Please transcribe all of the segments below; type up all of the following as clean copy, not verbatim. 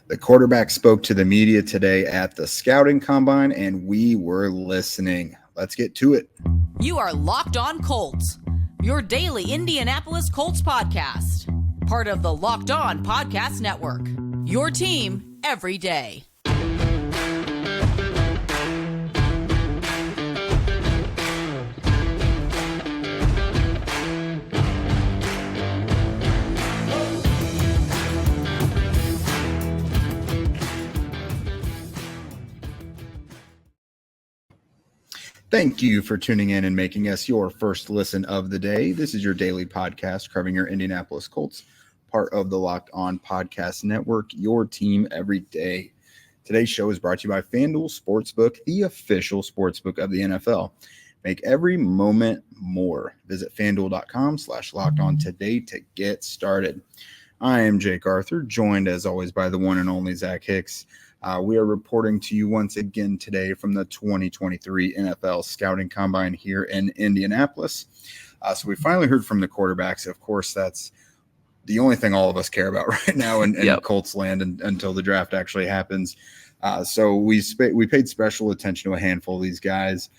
The quarterback spoke to the media today at the scouting combine, and we were listening. Let's get to it. You are Locked On Colts, your daily Indianapolis Colts podcast. Part of the Locked On Podcast Network, your team every day. Thank you for tuning in and making us your first listen of the day. This is your daily podcast covering your Indianapolis Colts, part of the Locked On Podcast Network, your team every day. Today's show is brought to you by FanDuel Sportsbook, the official sportsbook of the NFL. Make every moment more. Visit FanDuel.com/lockedon today to get started. I am Jake Arthur, joined as always by the one and only Zach Hicks. We are reporting to you once again today from the 2023 NFL Scouting Combine here in Indianapolis. So we finally heard from the quarterbacks. Of course, that's the only thing all of us care about right now in Colts land until the draft actually happens. So we paid special attention to a handful of these guys.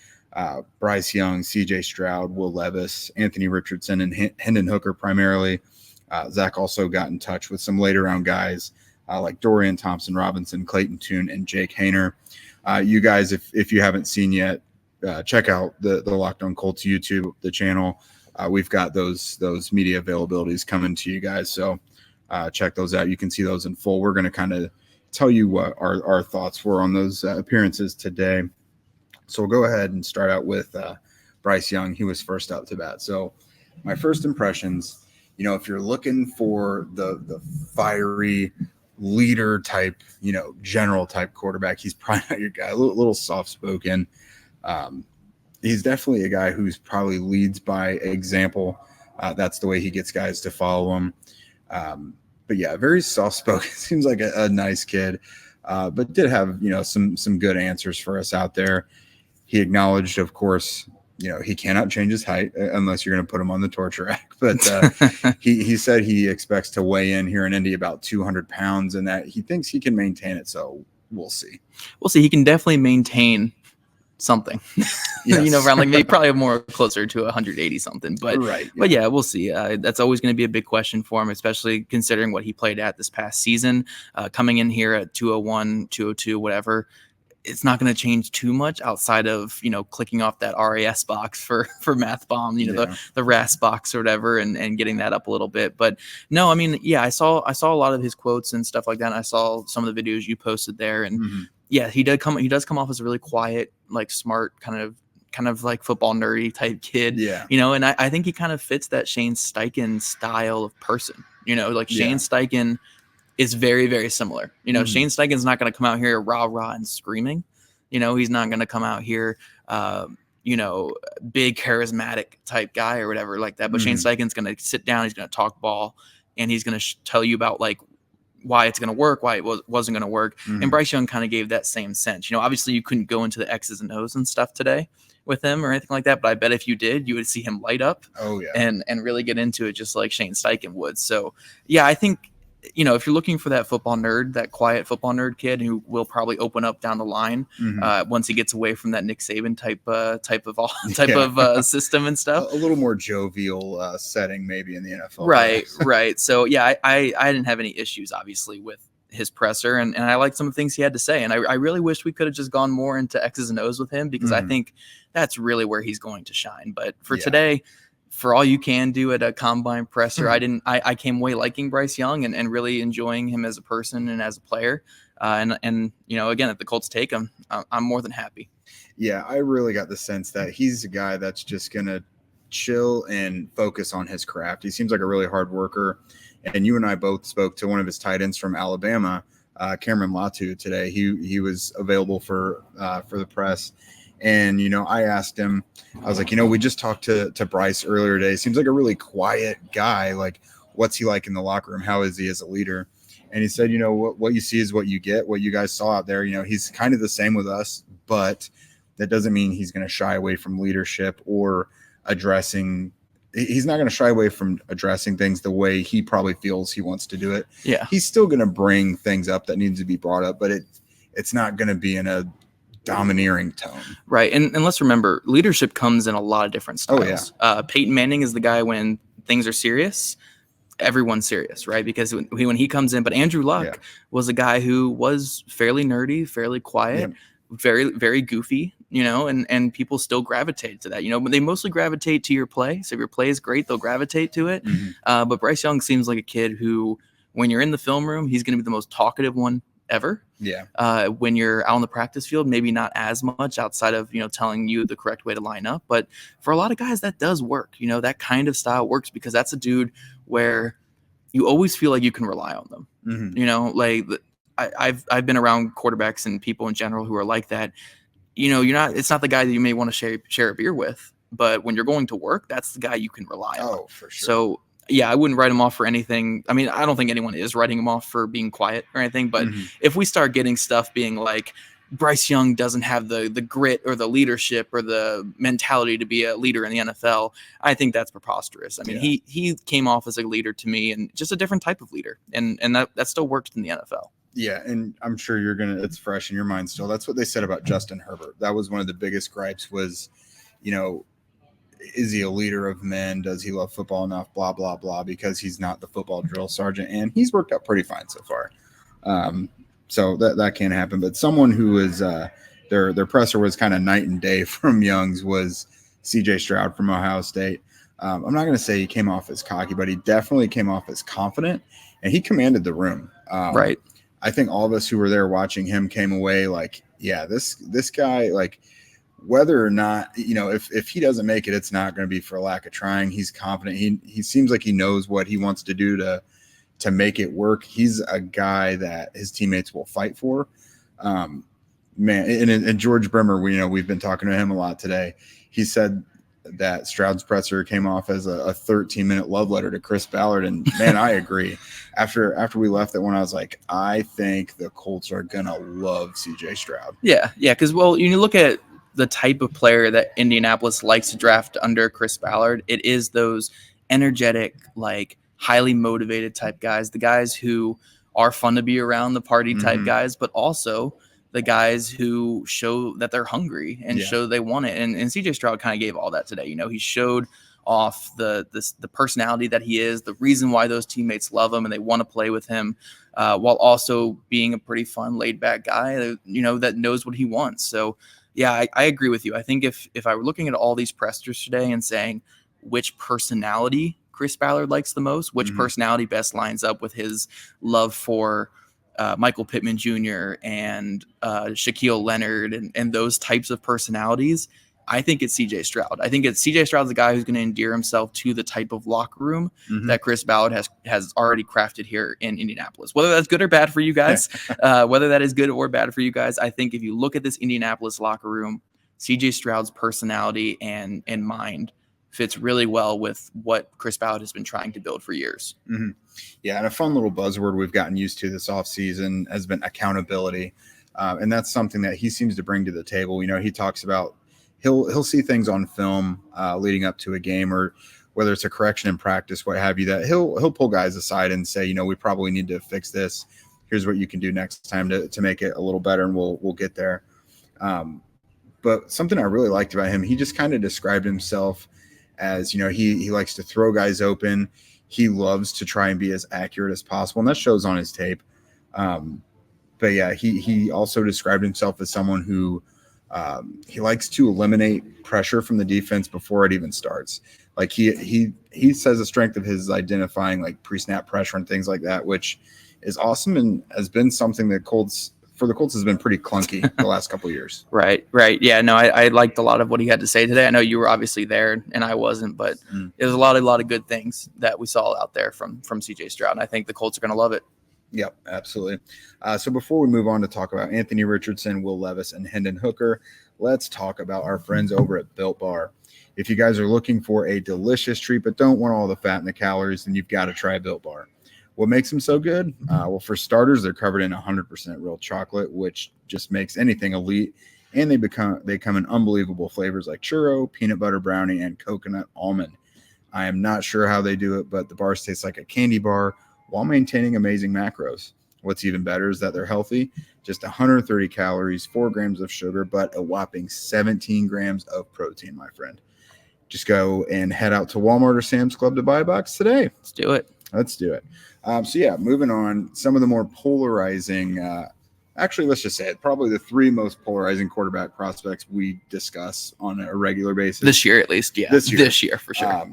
Bryce Young, C.J. Stroud, Will Levis, Anthony Richardson, and Hendon Hooker primarily. Zach also got in touch with some later round guys like Dorian Thompson-Robinson, Clayton Tune, and Jake Haener. You guys, if you haven't seen yet, check out the Locked On Colts YouTube, the channel. We've got those media availabilities coming to you guys, so check those out. You can see those in full. We're going to kind of tell you what our thoughts were on those appearances today. So we'll go ahead and start out with Bryce Young. He was first out to bat. So my first impressions, if you're looking for the fiery leader type, general type quarterback, he's probably not your guy. A little soft spoken. He's definitely a guy who's probably leads by example. That's the way he gets guys to follow him. But yeah, very soft spoken. Seems like a nice kid, but did have some good answers for us out there. He acknowledged, of course, he cannot change his height unless you're going to put him on the torture rack. But he said he expects to weigh in here in Indy about 200 pounds and that he thinks he can maintain it. So we'll see. We'll see. He can definitely maintain something, yes. Around maybe probably more closer to 180 something. But right, yeah. But yeah, we'll see. That's always going to be a big question for him, especially considering what he played at this past season. Coming in here at 201, 202, whatever. It's not going to change too much outside of, clicking off that RAS box for Math Bomb, the RAS box or whatever, and getting that up a little bit. But no, I saw a lot of his quotes and stuff like that. And I saw some of the videos you posted there, and yeah, he does come off as a really quiet, like smart, kind of like football nerdy type kid. Yeah. And I think he kind of fits that Shane Steichen style of person. Shane Steichen is very, very similar. Shane Steichen's not going to come out here rah-rah and screaming. He's not going to come out here, big charismatic type guy or whatever like that. But Shane Steichen's going to sit down, he's going to talk ball, and he's going to tell you about like why it's going to work, why it wasn't going to work. And Bryce Young kind of gave that same sense. Obviously you couldn't go into the X's and O's and stuff today with him or anything like that, but I bet if you did, you would see him light up and really get into it just like Shane Steichen would. So yeah, I think, if you're looking for that football nerd, that quiet football nerd kid who will probably open up down the line once he gets away from that Nick Saban type of system and stuff, a little more jovial setting maybe in the NFL. Right. So yeah, I didn't have any issues obviously with his presser, and I liked some of the things he had to say, and I really wish we could have just gone more into X's and O's with him because I think that's really where he's going to shine. But for today, for all you can do at a combine presser, I came away liking Bryce Young and really enjoying him as a person and as a player. And again, if the Colts take him, I'm more than happy. Yeah, I really got the sense that he's a guy that's just going to chill and focus on his craft. He seems like a really hard worker. And you and I both spoke to one of his tight ends from Alabama, Cameron Latu, today. He was available for the press. And, I asked him, I was like, we just talked to Bryce earlier today. Seems like a really quiet guy. Like, what's he like in the locker room? How is he as a leader? And he said, what you see is what you get, what you guys saw out there. He's kind of the same with us, but that doesn't mean he's going to shy away from leadership or addressing he's not going to shy away from addressing things the way he probably feels he wants to do it. Yeah. He's still going to bring things up that needs to be brought up, but it's not going to be in a domineering tone. Right. And let's remember, leadership comes in a lot of different styles. Oh, yeah. Peyton Manning is the guy when things are serious, everyone's serious, right? Because when he comes in, but Andrew Luck was a guy who was fairly nerdy, fairly quiet, very, very goofy, and people still gravitate to that, but they mostly gravitate to your play. So if your play is great, they'll gravitate to it. Mm-hmm. But Bryce Young seems like a kid who, when you're in the film room, he's going to be the most talkative one ever. Yeah. When you're out on the practice field, maybe not as much outside of, telling you the correct way to line up. But for a lot of guys, that does work. That kind of style works because that's a dude where you always feel like you can rely on them. Mm-hmm. I've been around quarterbacks and people in general who are like that. It's not the guy that you may want to share a beer with, but when you're going to work, that's the guy you can rely on. Oh, for sure. So yeah, I wouldn't write him off for anything. I mean, I don't think anyone is writing him off for being quiet or anything, but if we start getting stuff being like Bryce Young doesn't have the grit or the leadership or the mentality to be a leader in the NFL, I think that's preposterous. I mean, he came off as a leader to me, and just a different type of leader, and that still works in the NFL. Yeah, and I'm sure it's fresh in your mind still. That's what they said about Justin Herbert. That was one of the biggest gripes was, is he a leader of men? Does he love football enough? Blah, blah, blah, because he's not the football drill sergeant, and he's worked out pretty fine so far. So that can't happen. But someone who is their presser was kind of night and day from Young's was C.J. Stroud from Ohio State. I'm not going to say he came off as cocky, but he definitely came off as confident, and he commanded the room. Right. I think all of us who were there watching him came away like, yeah, this guy, like, whether or not, if he doesn't make it, it's not going to be for a lack of trying. He's confident. He seems like he knows what he wants to do to make it work. He's a guy that his teammates will fight for. Man, and George Bremer, we've been talking to him a lot today. He said that Stroud's presser came off as a 13-minute love letter to Chris Ballard. And man, I agree. After we left that one, I was like, I think the Colts are going to love CJ Stroud. Yeah. Because, you look at the type of player that Indianapolis likes to draft under Chris Ballard, it is those energetic, like highly motivated type guys, the guys who are fun to be around, the party type guys, but also the guys who show that they're hungry and show they want it. And CJ Stroud kind of gave all that today. He showed off the personality that he is, the reason why those teammates love him and they want to play with him, while also being a pretty fun, laid back guy, that knows what he wants. So yeah, I agree with you. I think if I were looking at all these pressers today and saying which personality Chris Ballard likes the most, which personality best lines up with his love for Michael Pittman Jr. and Shaquille Leonard and those types of personalities, I think it's CJ Stroud. I think CJ Stroud's the guy who's going to endear himself to the type of locker room that Chris Ballard has already crafted here in Indianapolis. Whether that's good or bad for you guys, whether that is good or bad for you guys, I think if you look at this Indianapolis locker room, CJ Stroud's personality and mind fits really well with what Chris Ballard has been trying to build for years. Yeah, and a fun little buzzword we've gotten used to this offseason has been accountability. And that's something that he seems to bring to the table. He talks about he'll see things on film leading up to a game, or whether it's a correction in practice, what have you, that he'll pull guys aside and say, we probably need to fix this. Here's what you can do next time to make it a little better, and we'll get there. But something I really liked about him, he just kind of described himself as, he likes to throw guys open. He loves to try and be as accurate as possible, and that shows on his tape. But yeah, he also described himself as someone who he likes to eliminate pressure from the defense before it even starts. Like he says the strength of his is identifying like pre-snap pressure and things like that, which is awesome and has been something that the Colts has been pretty clunky the last couple of years. Right. Yeah, no, I liked a lot of what he had to say today. I know you were obviously there and I wasn't, but it was a lot of good things that we saw out there from CJ Stroud. And I think the Colts are going to love it. Yep, absolutely. So before we move on to talk about Anthony Richardson, Will Levis, and Hendon Hooker, let's talk about our friends over at Built Bar. If you guys are looking for a delicious treat but don't want all the fat and the calories, then you've got to try Built Bar. What makes them so good? Well, for starters, they're covered in 100% real chocolate, which just makes anything elite. And they come in unbelievable flavors like churro, peanut butter brownie, and coconut almond. I am not sure how they do it, but the bars taste like a candy bar while maintaining amazing macros. What's even better is that they're healthy, just 130 calories, 4 grams of sugar, but a whopping 17 grams of protein, my friend. Just go and head out to Walmart or Sam's Club to buy a box today. Let's do it. Let's do it. Moving on, some of the more polarizing, actually, let's just say it, probably the 3 most polarizing quarterback prospects we discuss on a regular basis. This year, at least. Yeah. This year for sure.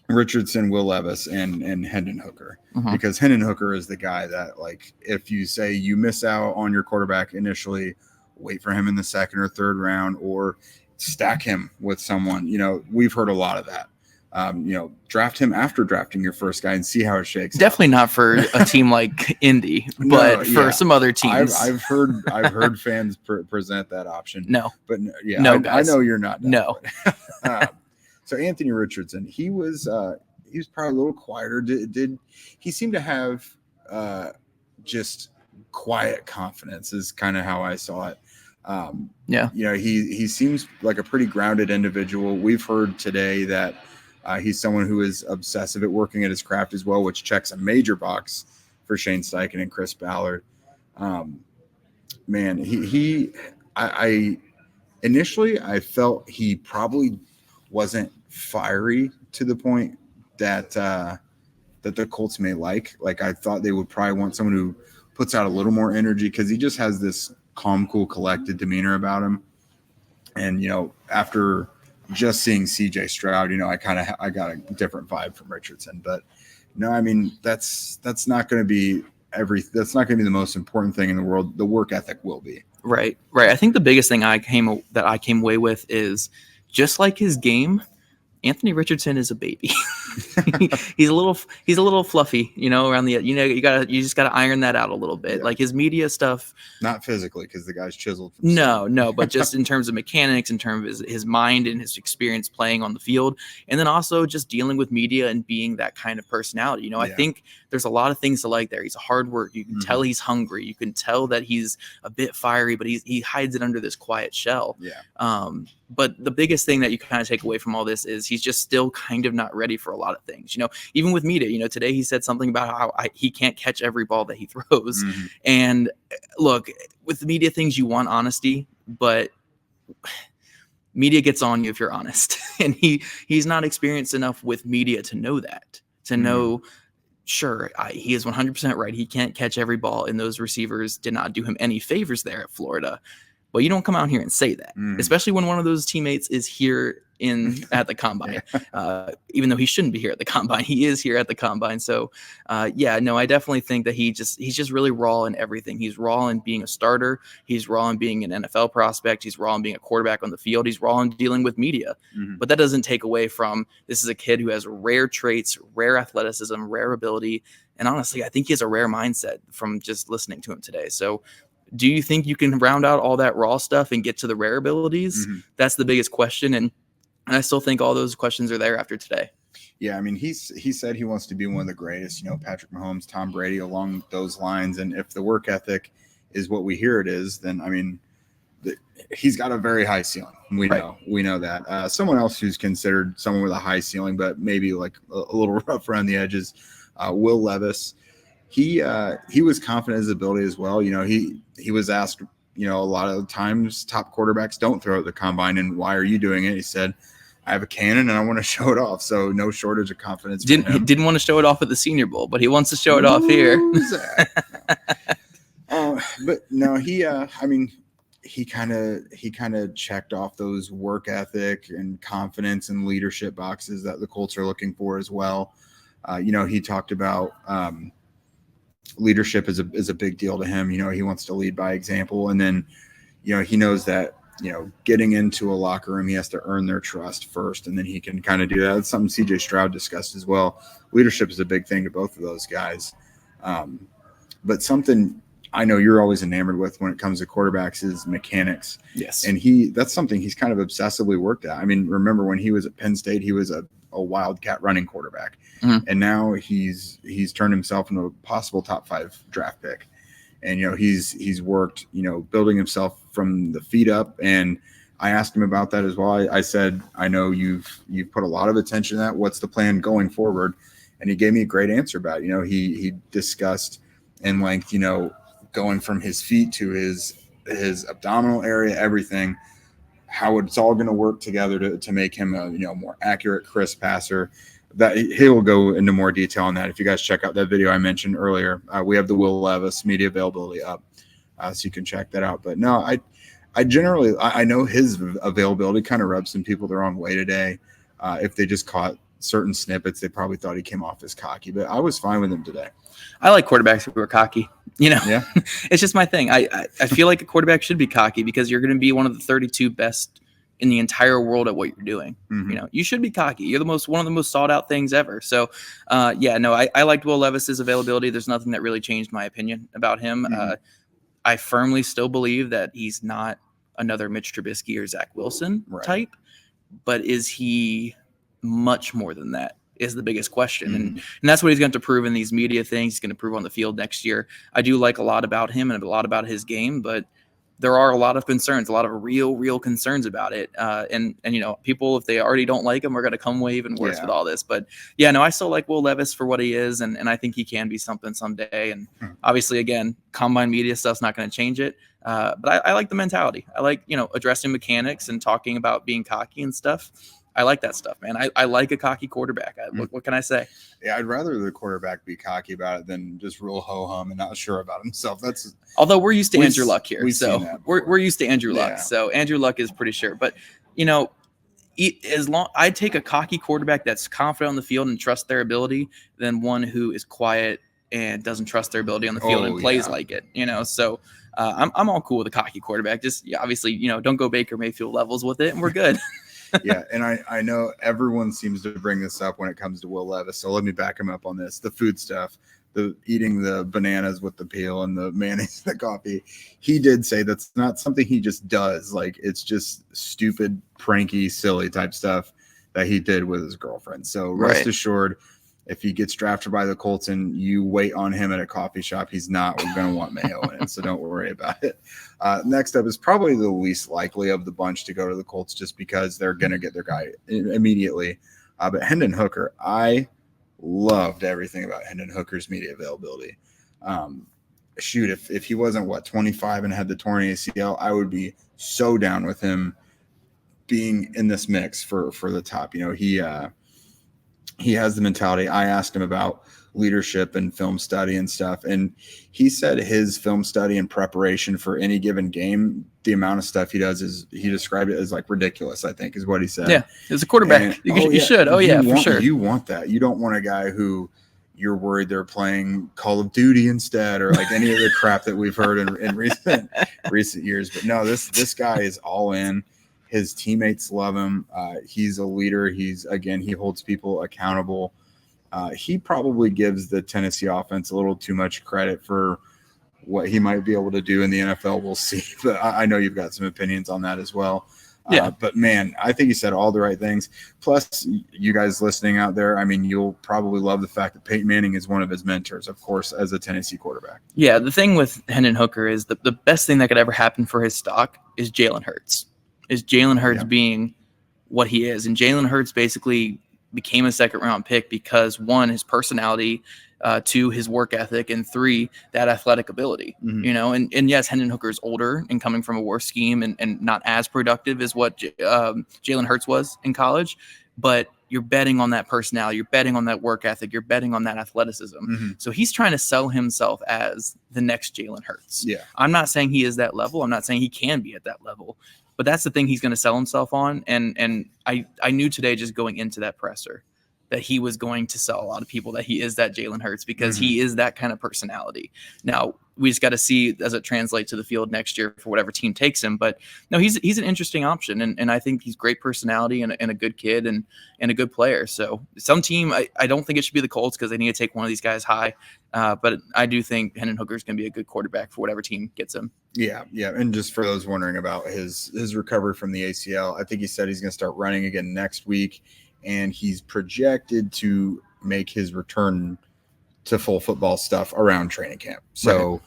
Richardson, Will Levis, and Hendon Hooker. Because Hendon Hooker is the guy that, like, if you say you miss out on your quarterback initially, wait for him in the second or third round or stack him with someone. We've heard a lot of that. Draft him after drafting your first guy and see how it shakes. Definitely not for a team like Indy, but for some other teams. I've heard fans present that option. No, but I know you're not. No. So Anthony Richardson, he was probably a little quieter. He seemed to have just quiet confidence is kind of how I saw it. He seems like a pretty grounded individual. We've heard today that he's someone who is obsessive at working at his craft as well, which checks a major box for Shane Steichen and Chris Ballard. Initially I felt he probably wasn't fiery to the point that the Colts may like. Like, I thought they would probably want someone who puts out a little more energy because he just has this calm, cool, collected demeanor about him. And, after just seeing C.J. Stroud, I got a different vibe from Richardson. But no, I mean, that's not going to be that's not going to be the most important thing in the world. The work ethic will be. Right. I think the biggest thing I came away with is, just like his game, Anthony Richardson is a baby. he's a little fluffy, around the, you just gotta iron that out a little bit. Yeah. Like his media stuff, not physically, because the guy's chiseled. No, but just in terms of mechanics, in terms of his mind and his experience playing on the field, and then also just dealing with media and being that kind of personality. I think there's a lot of things to like there. He's a hard worker. You can tell he's hungry. You can tell that he's a bit fiery, but he hides it under this quiet shell. Yeah. But the biggest thing that you kind of take away from all this is he's just still kind of not ready for a lot of things. Even with media, today he said something about how he can't catch every ball that he throws. And look, with the media things, you want honesty, but media gets on you if you're honest. And he's not experienced enough with media to know that, to know, sure, he is 100% right. He can't catch every ball, and those receivers did not do him any favors there at Florida. Well, you don't come out here and say that, especially when one of those teammates is here at the combine. Even though he shouldn't be here at the combine, he is here at the combine. So, I definitely think that he's just really raw in everything. He's raw in being a starter. He's raw in being an NFL prospect. He's raw in being a quarterback on the field. He's raw in dealing with media. But that doesn't take away from, this is a kid who has rare traits, rare athleticism, rare ability. And honestly, I think he has a rare mindset from just listening to him today. So, do you think you can round out all that raw stuff and get to the rare abilities? That's the biggest question. And I still think all those questions are there after today. Yeah, I mean, he said he wants to be one of the greatest, Patrick Mahomes, Tom Brady, along those lines. And if the work ethic is what we hear it is, then, I mean, he's got a very high ceiling. We know that. Someone else who's considered someone with a high ceiling, but maybe like a little rough around the edges, Will Levis. He was confident in his ability as well. He was asked, a lot of times top quarterbacks don't throw at the combine, and why are you doing it? He said, I have a cannon and I want to show it off. So no shortage of confidence. He didn't want to show it off at the Senior Bowl, but he wants to show it off here. But no, he kind of checked off those work ethic and confidence and leadership boxes that the Colts are looking for as well. He talked about leadership is a big deal to him. He wants to lead by example. And then, he knows that, getting into a locker room, he has to earn their trust first, and then he can kind of do that. That's something C.J. Stroud discussed as well. Leadership is a big thing to both of those guys. But something I know you're always enamored with when it comes to quarterbacks is mechanics. Yes. And that's something he's kind of obsessively worked at. I mean, remember when he was at Penn State, he was a wildcat running quarterback. And now he's turned himself into a possible top 5 draft pick. And, he's worked, building himself from the feet up. And I asked him about that as well. I said, I know you've put a lot of attention to that. What's the plan going forward? And he gave me a great answer about it. You know, he discussed in length, you know, going from his feet to his abdominal area, everything, how it's all going to work together to make him a, you know, more accurate, crisp passer. That he will go into more detail on that. If you guys check out that video I mentioned earlier, we have the Will Levis media availability up, so you can check that out. But no, I generally, I know his availability kind of rubs some people the wrong way today. If they just caught certain snippets, they probably thought he came off as cocky, but I was fine with him today. I like quarterbacks who are cocky. You know, yeah, it's just my thing. I feel like a quarterback should be cocky because you're going to be one of the 32 best in the entire world at what you're doing. Mm-hmm. You know, you should be cocky. You're one of the most sought out things ever. So, I liked Will Levis's availability. There's nothing that really changed my opinion about him. Mm-hmm. I firmly still believe that he's not another Mitch Trubisky or Zach Wilson type, but is he much more than that is the biggest question. Mm-hmm. And that's what he's going to prove in these media things. He's going to prove on the field next year. I do like a lot about him and a lot about his game, but there are a lot of concerns, a lot of real concerns about it. And you know, people, if they already don't like him, are going to come away even worse with all this. But yeah, no, I still like Will Levis for what he is. And I think he can be something someday. And obviously, again, combine media stuff's not going to change it. But I like the mentality. I like, you know, addressing mechanics and talking about being cocky and stuff. I like that stuff, man. I like a cocky quarterback. What can I say? Yeah, I'd rather the quarterback be cocky about it than just real ho-hum and not sure about himself. Although we're used to Andrew Luck here, so we're used to Andrew Luck. Yeah. So Andrew Luck is pretty sure. But you know, I take a cocky quarterback that's confident on the field and trusts their ability than one who is quiet and doesn't trust their ability on the field and plays like it. You know, so I'm all cool with a cocky quarterback. Just obviously, you know, don't go Baker Mayfield levels with it, and we're good. Yeah, and I know everyone seems to bring this up when it comes to Will Levis, so let me back him up on this. The food stuff, the eating the bananas with the peel and the mayonnaise and the coffee, he did say that's not something he just does. Like, it's just stupid, pranky, silly type stuff that he did with his girlfriend. So rest assured, if he gets drafted by the Colts and you wait on him at a coffee shop, he's not going to want mayo in it, so don't worry about it. Next up is probably the least likely of the bunch to go to the Colts just because they're going to get their guy immediately. But Hendon Hooker, I loved everything about Hendon Hooker's media availability. If he wasn't, 25 and had the torn ACL, I would be so down with him being in this mix for the top. You know, he has the mentality. I asked him about leadership and film study and stuff, and he said his film study and preparation for any given game, the amount of stuff he does he described it as like ridiculous, I think is what he said. Yeah, as a quarterback, and, you should. For sure. You want that. You don't want a guy who you're worried they're playing Call of Duty instead or like any of the crap that we've heard in recent years. But no, this guy is all in. His teammates love him. He's a leader. He holds people accountable. He probably gives the Tennessee offense a little too much credit for what he might be able to do in the NFL. We'll see. But I know you've got some opinions on that as well. Yeah. But man, I think he said all the right things. Plus, you guys listening out there, I mean, you'll probably love the fact that Peyton Manning is one of his mentors, of course, as a Tennessee quarterback. Yeah, the thing with Hendon Hooker is the best thing that could ever happen for his stock is Jalen Hurts. Being what he is. And Jalen Hurts basically became a second-round pick because, 1, his personality, 2, his work ethic, and 3, that athletic ability. Mm-hmm. You know, and yes, Hendon Hooker is older and coming from a war scheme and not as productive as what Jalen Hurts was in college, but you're betting on that personality, you're betting on that work ethic, you're betting on that athleticism. Mm-hmm. So he's trying to sell himself as the next Jalen Hurts. Yeah. I'm not saying he is that level. I'm not saying he can be at that level. But that's the thing he's going to sell himself on. And I knew today just going into that presser that he was going to sell a lot of people that he is that Jalen Hurts because he is that kind of personality. Now, we just got to see as it translates to the field next year for whatever team takes him. But no, he's an interesting option. And I think he's great personality and a good kid and a good player. So some team, I don't think it should be the Colts because they need to take one of these guys high. But I do think Hendon Hooker is going to be a good quarterback for whatever team gets him. Yeah. And just for those wondering about his recovery from the ACL, I think he said he's going to start running again next week. And he's projected to make his return to full football stuff around training camp. So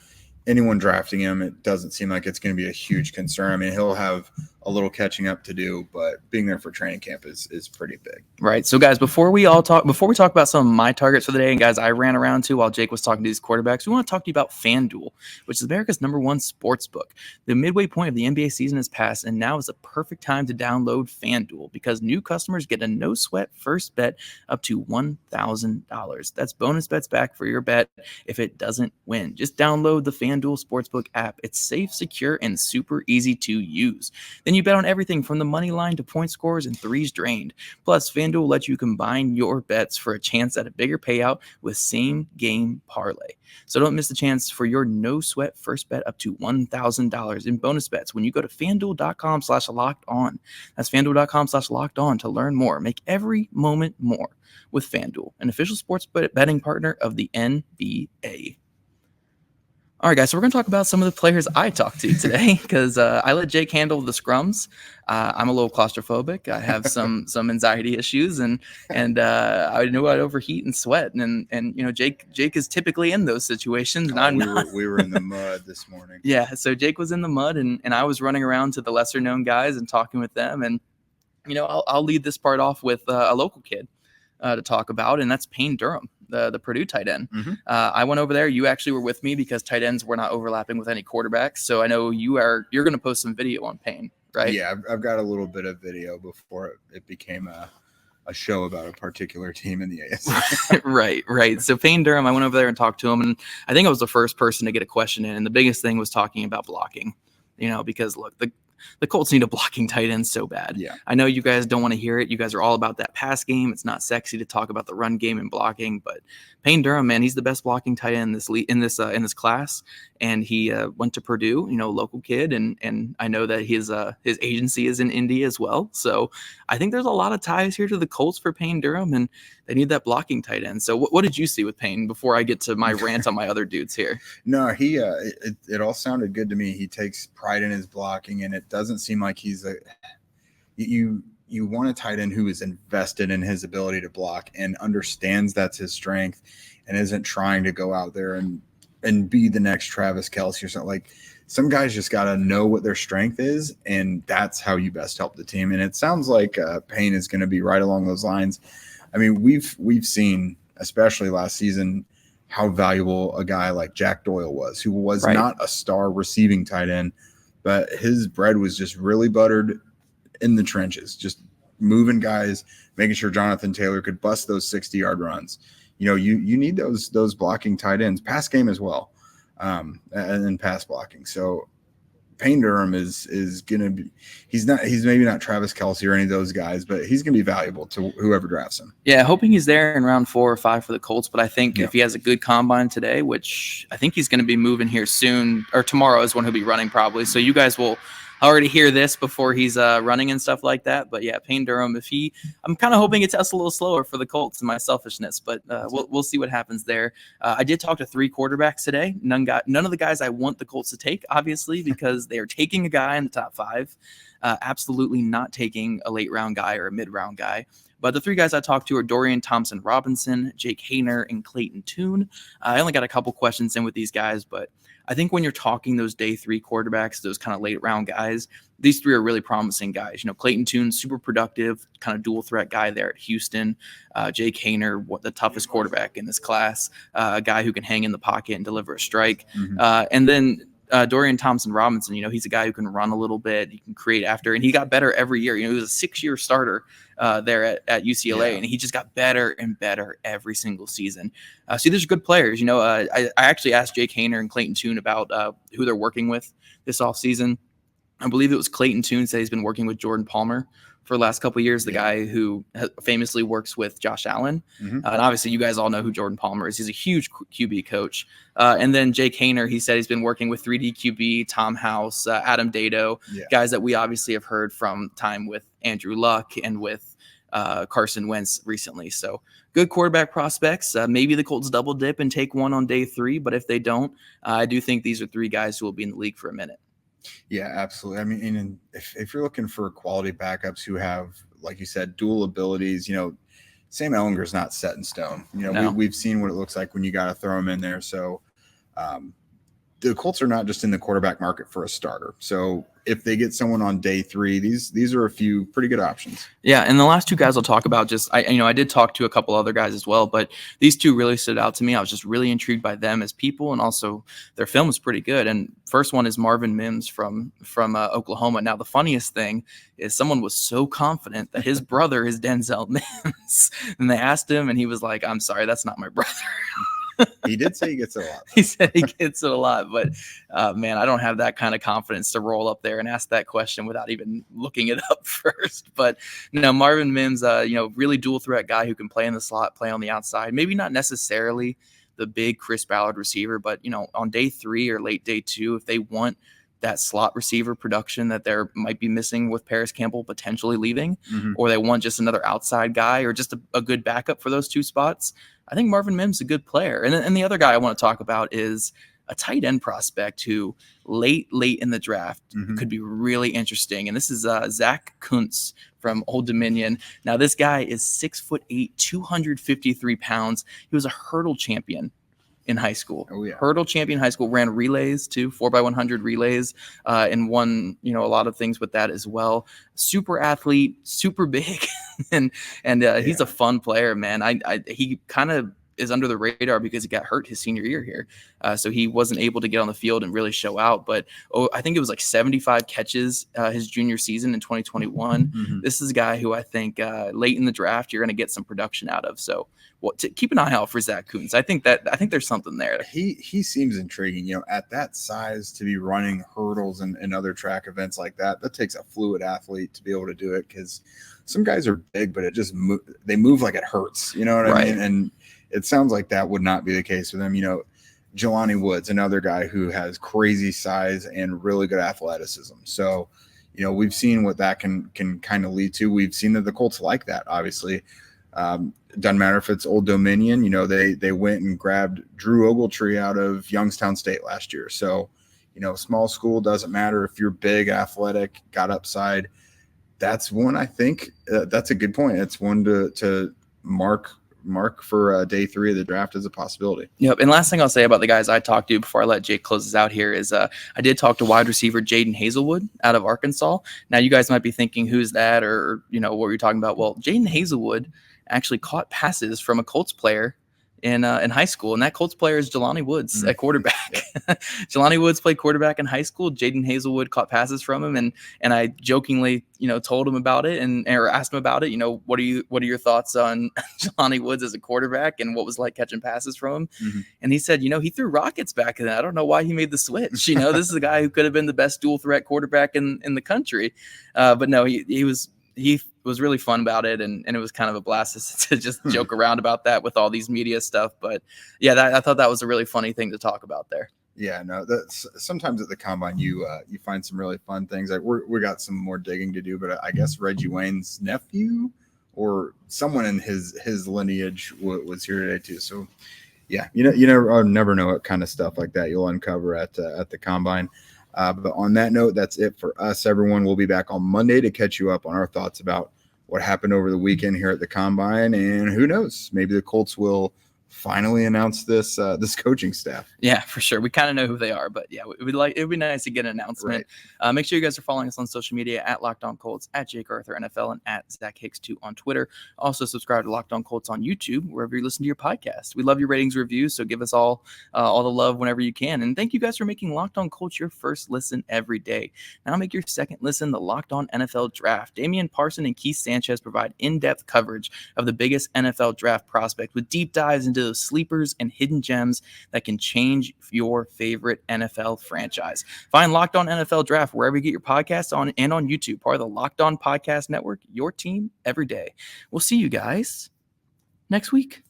anyone drafting him, it doesn't seem like it's going to be a huge concern. I mean, he'll have a little catching up to do, but being there for training camp is pretty big. Right. So guys, before we talk about some of my targets for the day, and guys, I ran around too while Jake was talking to these quarterbacks, we want to talk to you about FanDuel, which is America's #1 sports book. The midway point of the NBA season has passed, and now is the perfect time to download FanDuel because new customers get a no sweat first bet up to $1,000. That's bonus bets back for your bet if it doesn't win. Just download the FanDuel Sportsbook app. It's safe, secure, and super easy to use. Then you bet on everything from the money line to point scores and threes drained. Plus, FanDuel lets you combine your bets for a chance at a bigger payout with same game parlay. So don't miss the chance for your no sweat first bet up to $1,000 in bonus bets when you go to FanDuel.com/locked-on. That's FanDuel.com/locked-on to learn more. Make every moment more with FanDuel, an official sports betting partner of the NBA. All right, guys, so we're going to talk about some of the players I talked to today because I let Jake handle the scrums. I'm a little claustrophobic. I have some anxiety issues, and I knew I'd overheat and sweat. And Jake is typically in those situations, and I'm not. We were in the mud this morning. Yeah, so Jake was in the mud, and I was running around to the lesser-known guys and talking with them. And, I'll lead this part off with a local kid to talk about, and that's Payne Durham, the Purdue tight end. Mm-hmm. I went over there. You actually were with me because tight ends were not overlapping with any quarterbacks. So I know you're going to post some video on Payne, right? Yeah, I've got a little bit of video before it became a show about a particular team in the ASC. Right. So Payne Durham, I went over there and talked to him, and I think I was the first person to get a question in. And the biggest thing was talking about blocking, because look, the Colts need a blocking tight end so bad. Yeah. I know you guys don't want to hear it. You guys are all about that pass game. It's not sexy to talk about the run game and blocking, but Payne Durham, man, he's the best blocking tight end in this class. And he went to Purdue, local kid, and I know that his agency is in Indy as well. So I think there's a lot of ties here to the Colts for Payne Durham, and they need that blocking tight end. So what did you see with Payne before I get to my rant on my other dudes here? No, he it all sounded good to me. He takes pride in his blocking, and it doesn't seem like he's you want a tight end who is invested in his ability to block and understands that's his strength and isn't trying to go out there and be the next Travis Kelce or something. Like, some guys just got to know what their strength is, and that's how you best help the team. And it sounds like Payne is going to be right along those lines. I mean, we've seen, especially last season, how valuable a guy like Jack Doyle was, who was not a star receiving tight end, but his bread was just really buttered in the trenches, just moving guys, making sure Jonathan Taylor could bust those 60-yard runs. You need those blocking tight ends, pass game as well, and then pass blocking. So Payne Durham is going to be – he's maybe not Travis Kelce or any of those guys, but he's going to be valuable to whoever drafts him. Yeah, hoping he's there in round 4 or 5 for the Colts, but I think if he has a good combine today, which I think he's going to be moving here soon, or tomorrow is when he'll be running probably. So you guys will – already hear this before he's running and stuff like that. But yeah, Payne Durham, I'm kind of hoping it tests a little slower for the Colts in my selfishness, but we'll see what happens there. I did talk to 3 quarterbacks today. None of the guys I want the Colts to take, obviously, because they are taking a guy in the top 5, absolutely not taking a late round guy or a mid round guy. But the 3 guys I talked to are Dorian Thompson-Robinson, Jake Haener, and Clayton Tune. I only got a couple questions in with these guys, but I think when you're talking those day 3 quarterbacks, those kind of late round guys, these 3 are really promising guys. Clayton Tune, super productive, kind of dual threat guy there at Houston. Jake Haener, the toughest quarterback in this class, a guy who can hang in the pocket and deliver a strike. Mm-hmm. And then Dorian Thompson-Robinson, he's a guy who can run a little bit, he can create after, and he got better every year. He was a 6-year starter there at UCLA, and he just got better and better every single season. So there's good players. I actually asked Jake Haener and Clayton Tune about who they're working with this offseason. I believe it was Clayton Tune said he's been working with Jordan Palmer for the last couple of years, the guy who famously works with Josh Allen. Mm-hmm. And obviously you guys all know who Jordan Palmer is. He's a huge QB coach. And then Jake Haener, he said he's been working with 3D QB, Tom House, Adam Dado, guys that we obviously have heard from time with Andrew Luck and with Carson Wentz recently. So good quarterback prospects. Maybe the Colts double dip and take one on day 3, but if they don't, I do think these are 3 guys who will be in the league for a minute. Yeah, absolutely. I mean, if you're looking for quality backups who have, like you said, dual abilities, Sam Ehlinger's not set in stone. We've seen what it looks like when you got to throw him in there. So the Colts are not just in the quarterback market for a starter. So if they get someone on day 3, these are a few pretty good options. Yeah, and the last 2 guys I'll talk about, I did talk to a couple other guys as well, but these 2 really stood out to me. I was just really intrigued by them as people, and also their film is pretty good. And first one is Marvin Mims from Oklahoma. Now, the funniest thing is someone was so confident that his brother is Denzel Mims, and they asked him, and he was like, "I'm sorry, that's not my brother." He did say he gets it a lot. He said he gets it a lot, but man, I don't have that kind of confidence to roll up there and ask that question without even looking it up first. But no, Marvin Mims, really dual threat guy who can play in the slot, play on the outside. Maybe not necessarily the big Chris Ballard receiver, but on day 3 or late day 2, if they want that slot receiver production that there might be missing with Paris Campbell potentially leaving, or they want just another outside guy or just a good backup for those 2 spots, I think Marvin Mims is a good player. And the other guy I want to talk about is a tight end prospect who late in the draft could be really interesting. And this is Zach Kuntz from Old Dominion. Now, this guy is 6'8", 253 pounds. He was a hurdle champion in high school. Oh, yeah. Hurdle champion in high school, ran relays too, 4x100 relays, and won, a lot of things with that as well. Super athlete, super big. and he's a fun player, man. He kind of is under the radar because he got hurt his senior year here. So he wasn't able to get on the field and really show out. But I think it was like 75 catches his junior season in 2021. This is a guy who I think late in the draft you're going to get some production out of. So keep an eye out for Zach Kuntz. I think there's something there. He seems intriguing. At that size to be running hurdles and other track events like that takes a fluid athlete to be able to do it, because some guys are big, but they move like it hurts. You know what I mean? And it sounds like that would not be the case with him. Jelani Woods, another guy who has crazy size and really good athleticism. So, we've seen what that can kind of lead to. We've seen that the Colts like that, obviously. Doesn't matter if it's Old Dominion. They went and grabbed Drew Ogletree out of Youngstown State last year. So, small school, doesn't matter if you're big, athletic, got upside. That's one, I think, that's a good point. It's one to mark for day 3 of the draft as a possibility. Yep. And last thing I'll say about the guys I talked to before I let Jake close us out here is I did talk to wide receiver Jaden Hazelwood out of Arkansas. Now, you guys might be thinking, who's that? Or, what were you talking about? Well, Jaden Hazelwood actually caught passes from a Colts player in high school, and that Colts player is Jelani Woods at quarterback. Jelani Woods played quarterback in high school. Jaden Hazelwood caught passes from him, and I jokingly, told him about it or asked him about it. What are your thoughts on Jelani Woods as a quarterback and what was like catching passes from him? And he said, he threw rockets back then. I don't know why he made the switch. This is a guy who could have been the best dual threat quarterback in the country, but no, he was really fun about it, and it was kind of a blast to just joke around about that with all these media stuff. But yeah, I thought that was a really funny thing to talk about there. Yeah, no, that's sometimes at the combine you find some really fun things. Like we got some more digging to do, but I guess Reggie Wayne's nephew or someone in his lineage was here today too. So yeah, you never know what kind of stuff like that you'll uncover at the combine. But on that note, that's it for us, everyone. We'll be back on Monday to catch you up on our thoughts about what happened over the weekend here at the combine, and who knows, maybe the Colts will finally announce this coaching staff. Yeah, for sure. We kind of know who they are, but yeah, it'd be nice to get an announcement. Right. Make sure you guys are following us on social media at Locked On Colts, at Jake Arthur NFL, and at Zach Hicks 2 on Twitter. Also subscribe to Locked On Colts on YouTube, wherever you listen to your podcast. We love your ratings, reviews, so give us all the love whenever you can. And thank you guys for making Locked On Colts your first listen every day. Now make your second listen the Locked On NFL Draft. Damian Parson and Keith Sanchez provide in-depth coverage of the biggest NFL draft prospect with deep dives into those sleepers and hidden gems that can change your favorite NFL franchise. Find Locked On NFL Draft wherever you get your podcasts on and on YouTube, part of the Locked On Podcast Network, your team every day. We'll see you guys next week.